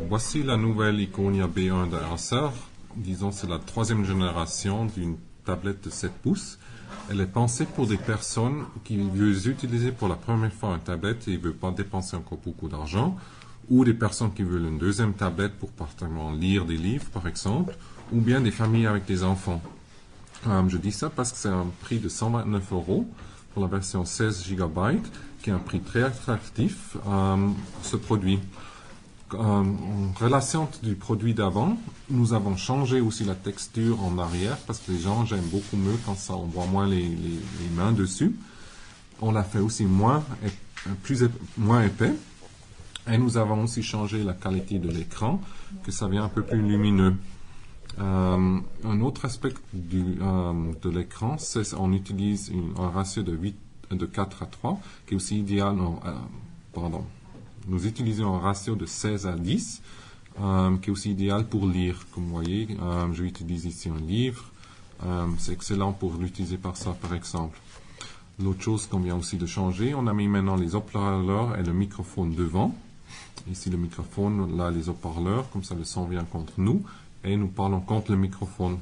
Voici la nouvelle Iconia B1 de Acer. Disons c'est la troisième génération d'une tablette de 7 pouces. Elle est pensée pour des personnes qui veulent utiliser pour la première fois une tablette et ne veulent pas dépenser encore beaucoup d'argent, ou des personnes qui veulent une deuxième tablette pour particulièrement lire des livres par exemple, ou bien des familles avec des enfants. Je dis ça parce que c'est un prix de 129 € pour la version 16 GB, qui est un prix très attractif pour ce produit. En relation du produit d'avant, nous avons changé aussi la texture en arrière parce que les gens j'aiment beaucoup mieux quand ça, on voit moins les mains dessus. On l'a fait aussi moins épais. Et nous avons aussi changé la qualité de l'écran, que ça vient un peu plus lumineux. Un autre aspect de l'écran, c'est qu'on utilise un ratio de 4:3, qui est aussi idéal. Nous utilisons un ratio de 16:10, qui est aussi idéal pour lire. Comme vous voyez, je utilise ici un livre. C'est excellent pour l'utiliser par ça, par exemple. L'autre chose qu'on vient aussi de changer, on a mis maintenant les haut-parleurs et le microphone devant. Ici le microphone, là les haut-parleurs, comme ça le son vient contre nous. Et nous parlons contre le microphone.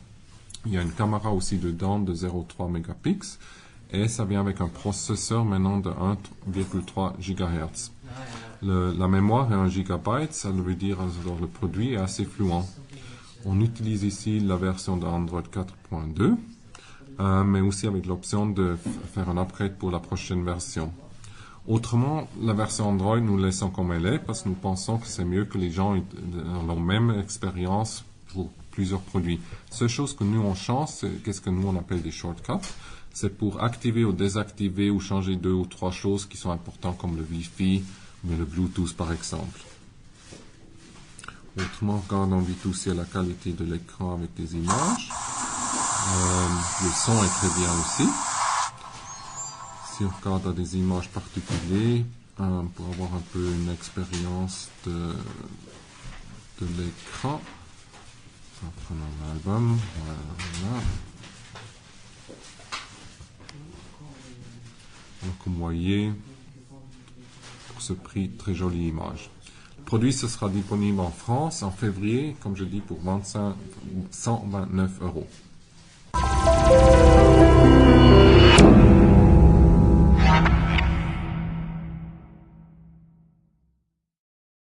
Il y a une caméra aussi dedans de 0,3 mégapixels. Et ça vient avec un processeur maintenant de 1,3 GHz. La mémoire est 1 GB, ça veut dire que le produit est assez fluent. On utilise ici la version d'Android 4.2, mais aussi avec l'option de faire un upgrade pour la prochaine version. Autrement, la version Android, nous laissons comme elle est, parce que nous pensons que c'est mieux que les gens aient la même expérience pour plusieurs produits. Seule chose que nous on change, c'est qu'est-ce que nous on appelle des shortcuts. C'est pour activer ou désactiver ou changer 2 ou 3 choses qui sont importantes comme le Wi-Fi, mais le Bluetooth par exemple. Autrement, regardons vite aussi à la qualité de l'écran avec des images. Le son est très bien aussi. Si on regarde à des images particulières, pour avoir un peu une expérience de l'écran. Prenons l'album. Voilà. Donc, comme vous voyez, pour ce prix, très jolie image. Le produit, ce sera disponible en France en février, comme je dis, pour 129 €.